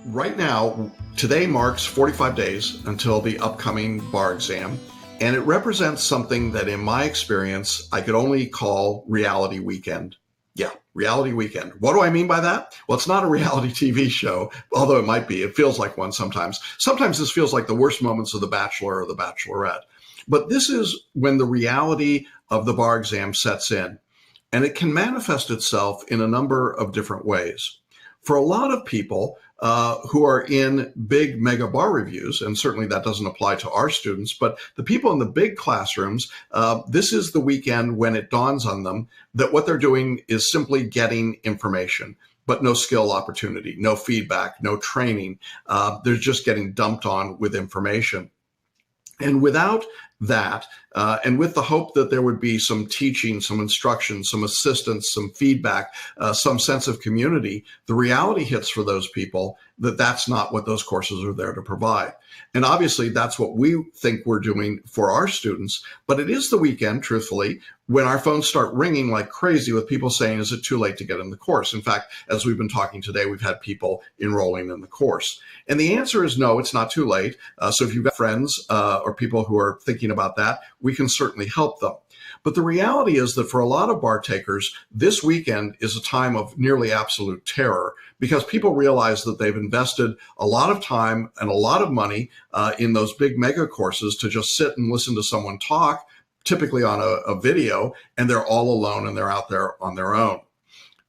Right now, today marks 45 days until the upcoming bar exam, and it represents something that, in my experience, I could only call reality weekend. Yeah, reality weekend. What do I mean by that? Well, it's not a reality TV show, although it might be. It feels like one sometimes. Sometimes this feels like the worst moments of The Bachelor or The Bachelorette. But this is when the reality of the bar exam sets in, and it can manifest itself in a number of different ways. For a lot of people who are in big mega bar reviews, and certainly that doesn't apply to our students, but the people in the big classrooms, this is the weekend when it dawns on them that what they're doing is simply getting information, but no skill opportunity, no feedback, no training. They're just getting dumped on with information. And without that, and with the hope that there would be some teaching, some instruction, some assistance, some feedback, some sense of community, the reality hits for those people that that's not what those courses are there to provide. And obviously, that's what we think we're doing for our students. But it is the weekend, truthfully, when our phones start ringing like crazy with people saying, is it too late to get in the course? In fact, as we've been talking today, we've had people enrolling in the course. And the answer is no, it's not too late. So if you've got friends or people who are thinking about that, we can certainly help them. But the reality is that for a lot of bar takers, this weekend is a time of nearly absolute terror because people realize that they've invested a lot of time and a lot of money in those big mega courses to just sit and listen to someone talk, typically on a video, and they're all alone and they're out there on their own.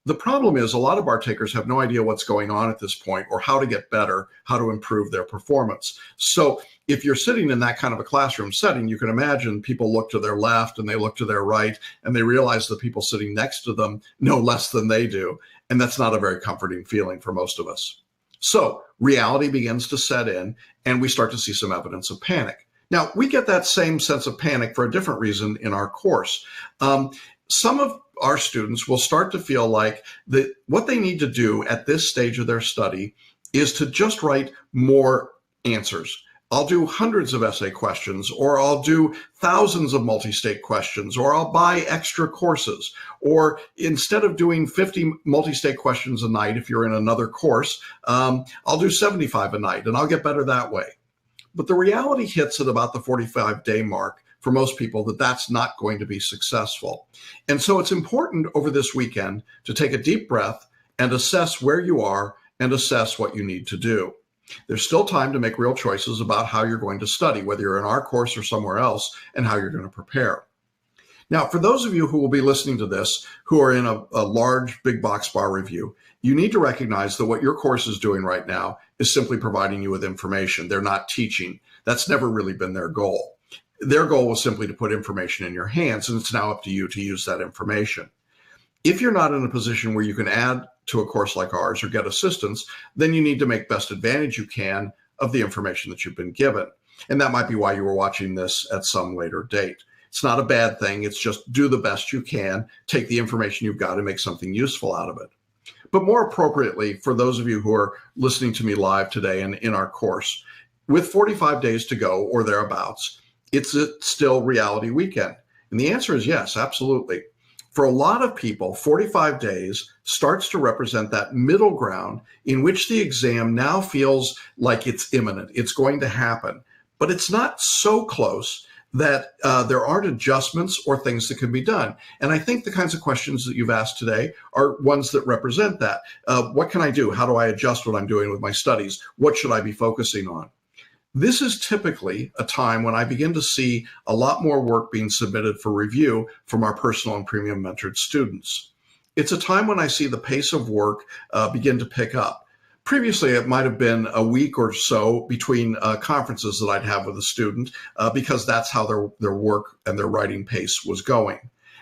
The problem is a lot of bar takers have no idea what's going on at this point or how to get better, how to improve their performance. So if you're sitting in that kind of a classroom setting, you can imagine people look to their left and they look to their right and they realize the people sitting next to them know less than they do. And that's not a very comforting feeling for most of us. So reality begins to set in and we start to see some evidence of panic. Now, we get that same sense of panic for a different reason in our course. Some of our students will start to feel like that what they need to do at this stage of their study is to just write more answers. I'll do hundreds of essay questions, or I'll do thousands of multi-state questions, or I'll buy extra courses, or instead of doing 50 multi-state questions a night, if you're in another course, I'll do 75 a night and I'll get better that way. But the reality hits at about the 45-day mark for most people that that's not going to be successful. And so it's important over this weekend to take a deep breath and assess where you are and assess what you need to do. There's still time to make real choices about how you're going to study, whether you're in our course or somewhere else, and how you're going to prepare. Now, for those of you who will be listening to this, who are in a large big box bar review, you need to recognize that what your course is doing right now is simply providing you with information. They're not teaching. That's never really been their goal. Their goal was simply to put information in your hands, and it's now up to you to use that information. If you're not in a position where you can add to a course like ours or get assistance, then you need to make best advantage you can of the information that you've been given. And that might be why you were watching this at some later date. It's not a bad thing. It's just do the best you can, take the information you've got and make something useful out of it. But more appropriately, for those of you who are listening to me live today and in our course, with 45 days to go or thereabouts, it's still reality weekend. And the answer is yes, absolutely. For a lot of people, 45 days starts to represent that middle ground in which the exam now feels like it's imminent. It's going to happen, but it's not so close that there aren't adjustments or things that can be done. And I think the kinds of questions that you've asked today are ones that represent that. What can I do? How do I adjust what I'm doing with my studies? What should I be focusing on? This is typically a time when I begin to see a lot more work being submitted for review from our personal and premium mentored students. It's a time when I see the pace of work begin to pick up. Previously, it might have been a week or so between conferences that I'd have with a student because that's how their work and their writing pace was going.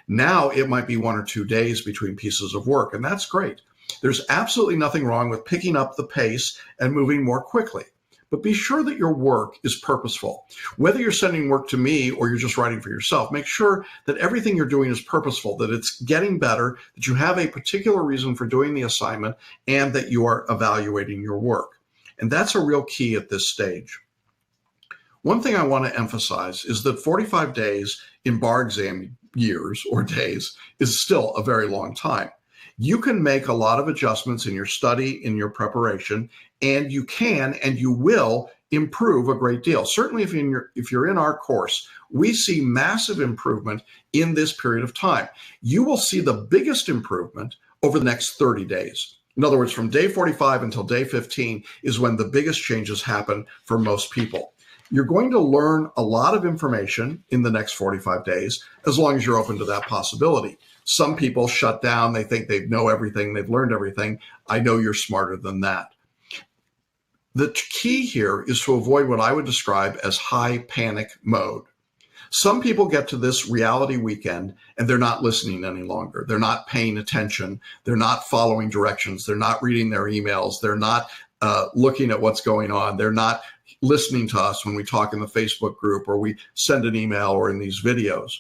Now it might be 1 or 2 days between pieces of work, and that's great. There's absolutely nothing wrong with picking up the pace and moving more quickly. But be sure that your work is purposeful. Whether you're sending work to me or you're just writing for yourself, make sure that everything you're doing is purposeful, that it's getting better, that you have a particular reason for doing the assignment, and that you are evaluating your work. And that's a real key at this stage. One thing I want to emphasize is that 45 days in bar exam years or days is still a very long time. You can make a lot of adjustments in your study, in your preparation, and you can and you will improve a great deal. Certainly if you're in our course, we see massive improvement in this period of time. You will see the biggest improvement over the next 30 days. In other words, from day 45 until day 15 is when the biggest changes happen for most people. You're going to learn a lot of information in the next 45 days, as long as you're open to that possibility. Some people shut down. They think they know everything. They've learned everything. I know you're smarter than that. The key here is to avoid what I would describe as high panic mode. Some people get to this reality weekend and they're not listening any longer. They're not paying attention. They're not following directions. They're not reading their emails. They're not looking at what's going on. They're not listening to us when we talk in the Facebook group or we send an email or in these videos.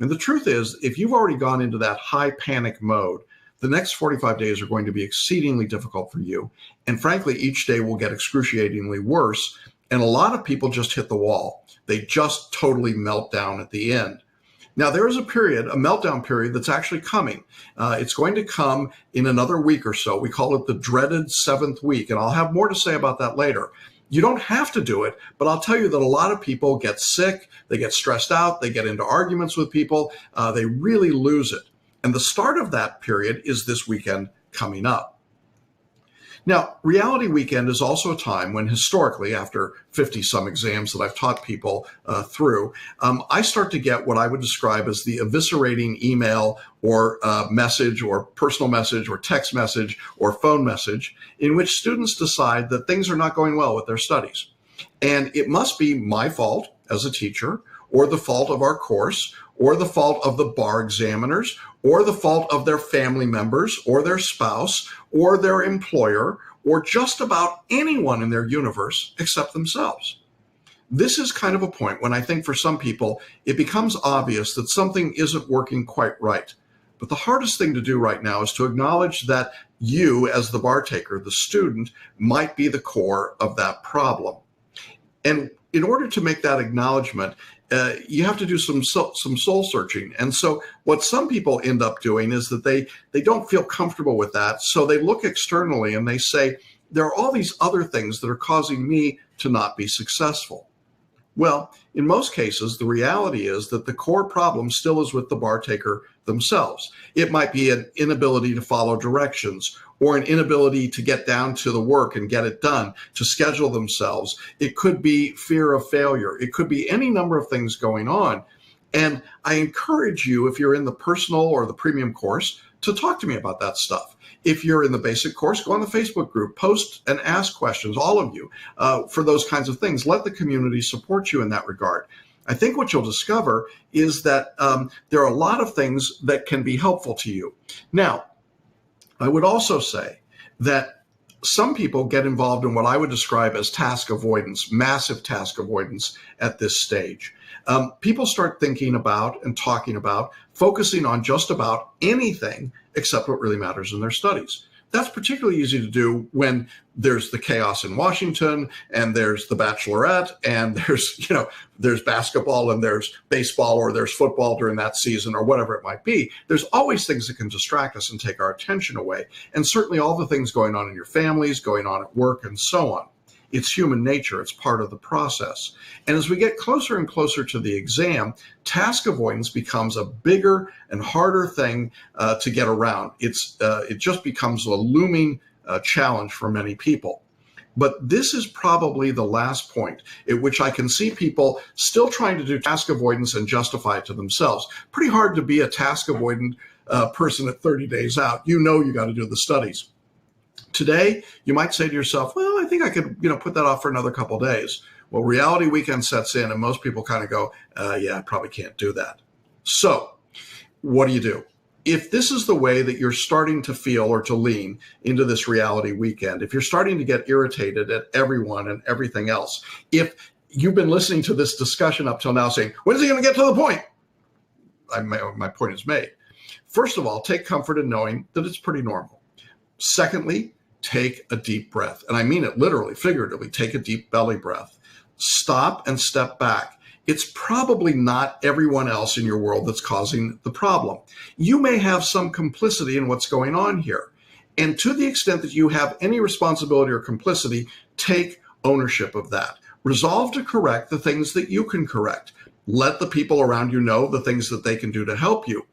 And the truth is, if you've already gone into that high panic mode, the next 45 days are going to be exceedingly difficult for you. And frankly, each day will get excruciatingly worse. And a lot of people just hit the wall. They just totally melt down at the end. Now, there is a meltdown period that's actually coming. It's going to come in another week or so. We call it the dreaded 7th week, and I'll have more to say about that later. You don't have to do it, but I'll tell you that a lot of people get sick, they get stressed out, they get into arguments with people, they really lose it. And the start of that period is this weekend coming up. Now, Reality Weekend is also a time when historically, after 50-some exams that I've taught people through, I start to get what I would describe as the eviscerating email or message or personal message or text message or phone message in which students decide that things are not going well with their studies. And it must be my fault as a teacher, or the fault of our course, or the fault of the bar examiners, or the fault of their family members, or their spouse, or their employer, or just about anyone in their universe except themselves. This is kind of a point when I think for some people, it becomes obvious that something isn't working quite right. But the hardest thing to do right now is to acknowledge that you, as the bar taker, the student, might be the core of that problem. And in order to make that acknowledgement, you have to do some soul searching. And so what some people end up doing is that they don't feel comfortable with that. So they look externally and they say, there are all these other things that are causing me to not be successful. Well, in most cases, the reality is that the core problem still is with the bar taker themselves. It might be an inability to follow directions, or an inability to get down to the work and get it done, to schedule themselves. It could be fear of failure. It could be any number of things going on. And I encourage you, if you're in the personal or the premium course, to talk to me about that stuff. If you're in the basic course, go on the Facebook group, post and ask questions, all of you, for those kinds of things. Let the community support you in that regard. I think what you'll discover is that there are a lot of things that can be helpful to you. Now, I would also say that some people get involved in what I would describe as task avoidance, massive task avoidance at this stage. People start thinking about and talking about focusing on just about anything except what really matters in their studies. That's particularly easy to do when there's the chaos in Washington and there's the Bachelorette and there's basketball and there's baseball or there's football during that season or whatever it might be. There's always things that can distract us and take our attention away. And certainly all the things going on in your families, going on at work and so on. It's human nature. It's part of the process. And as we get closer and closer to the exam, task avoidance becomes a bigger and harder thing to get around. It just becomes a looming challenge for many people. But this is probably the last point at which I can see people still trying to do task avoidance and justify it to themselves. Pretty hard to be a task avoidant person at 30 days out. You know you got to do the studies. Today, you might say to yourself, well, I think I could, put that off for another couple of days. Well, reality weekend sets in and most people kind of go, yeah, I probably can't do that. So what do? If this is the way that you're starting to feel or to lean into this reality weekend, if you're starting to get irritated at everyone and everything else, if you've been listening to this discussion up till now saying, when is he going to get to the point? My point is made. First of all, take comfort in knowing that it's pretty normal. Secondly, take a deep breath. And I mean it literally, figuratively, take a deep belly breath. Stop and step back it's probably not everyone else in your world that's causing the problem. You may have some complicity in what's going on here. And to the extent that you have any responsibility or complicity, take ownership of that. Resolve to correct the things that you can correct. Let the people around you know the things that they can do to help you.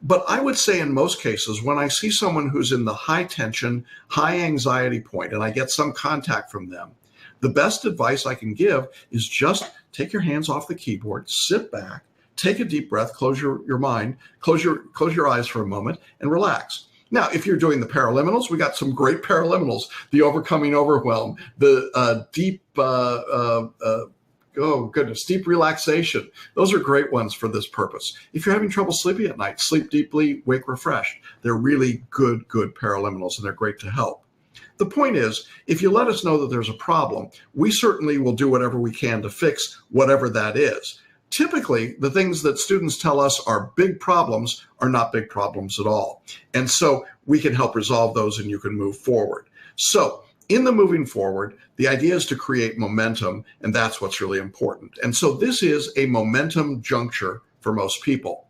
But I would say in most cases, when I see someone who's in the high tension, high anxiety point, and I get some contact from them, the best advice I can give is just take your hands off the keyboard, sit back, take a deep breath, close your mind, close your eyes for a moment, and relax. Now, if you're doing the paraliminals, we got some great paraliminals, the overcoming overwhelm, the deep, deep relaxation. Those are great ones for this purpose. If you're having trouble sleeping at night, sleep deeply, wake refreshed. They're really good paraliminals, and they're great to help. The point is, if you let us know that there's a problem, we certainly will do whatever we can to fix whatever that is. Typically, the things that students tell us are big problems are not big problems at all. And so we can help resolve those and you can move forward. So in the moving forward, the idea is to create momentum, and that's what's really important. And so this is a momentum juncture for most people.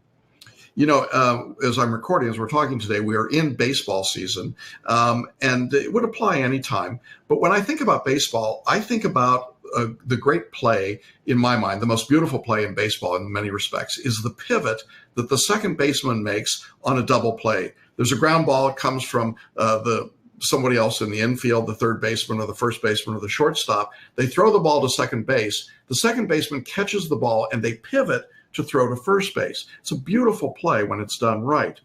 You know, as I'm recording, as we're talking today, we are in baseball season, and it would apply anytime. But when I think about baseball, I think about the great play, in my mind, the most beautiful play in baseball in many respects, is the pivot that the second baseman makes on a double play. There's a ground ball. It comes from somebody else in the infield, the third baseman or the first baseman or the shortstop. They throw the ball to second base. The second baseman catches the ball, and they pivot to throw to first base. It's a beautiful play when it's done right.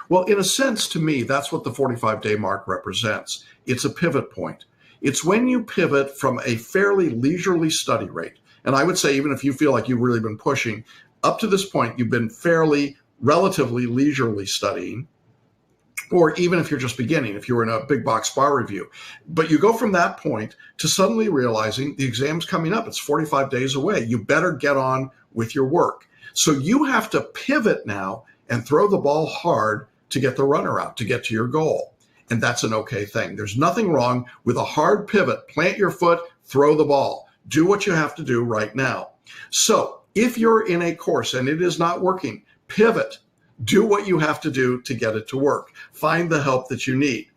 Well, in a sense, to me, that's what the 45-day mark represents. It's a pivot point. It's when you pivot from a fairly leisurely study rate. And I would say, even if you feel like you've really been pushing, up to this point, you've been relatively leisurely studying, or even if you're just beginning, if you're in a big box bar review. But you go from that point to suddenly realizing the exam's coming up. It's 45 days away. You better get on with your work. So you have to pivot now and throw the ball hard to get the runner out, to get to your goal. And that's an okay thing. There's nothing wrong with a hard pivot. Plant your foot, throw the ball. Do what you have to do right now. So if you're in a course and it is not working, pivot. Do what you have to do to get it to work. Find the help that you need.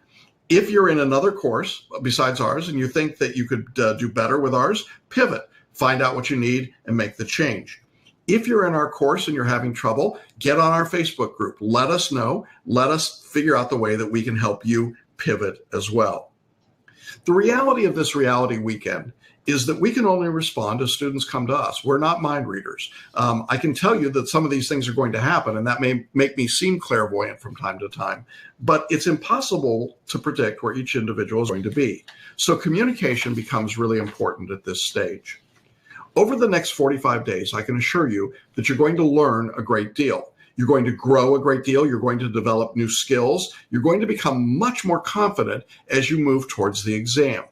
If you're in another course besides ours and you think that you could do better with ours, pivot. Find out what you need and make the change. If you're in our course and you're having trouble, get on our Facebook group. Let us know. Let us figure out the way that we can help you pivot as well. The reality of this reality weekend is that we can only respond as students come to us. We're not mind readers. I can tell you that some of these things are going to happen, and that may make me seem clairvoyant from time to time, but it's impossible to predict where each individual is going to be. So communication becomes really important at this stage. Over the next 45 days, I can assure you that you're going to learn a great deal. You're going to grow a great deal. You're going to develop new skills. You're going to become much more confident as you move towards the exam.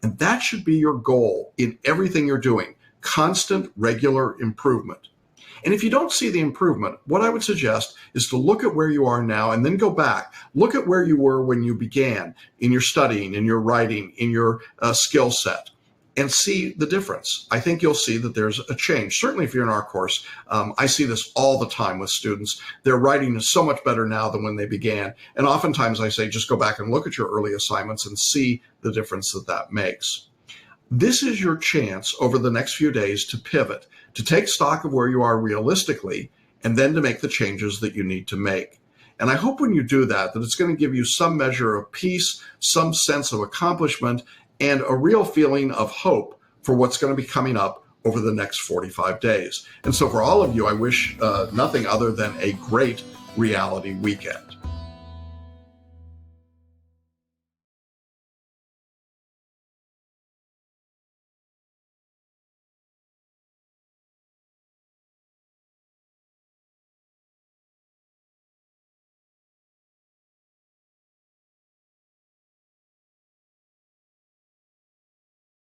And that should be your goal in everything you're doing, constant, regular improvement. And if you don't see the improvement, what I would suggest is to look at where you are now and then go back. Look at where you were when you began in your studying, in your writing, in your skill set, and see the difference. I think you'll see that there's a change. Certainly if you're in our course, I see this all the time with students. Their writing is so much better now than when they began. And oftentimes I say, just go back and look at your early assignments and see the difference that that makes. This is your chance over the next few days to pivot, to take stock of where you are realistically, and then to make the changes that you need to make. And I hope when you do that, that it's going to give you some measure of peace, some sense of accomplishment, and a real feeling of hope for what's going to be coming up over the next 45 days. And so for all of you, I wish nothing other than a great reality weekend.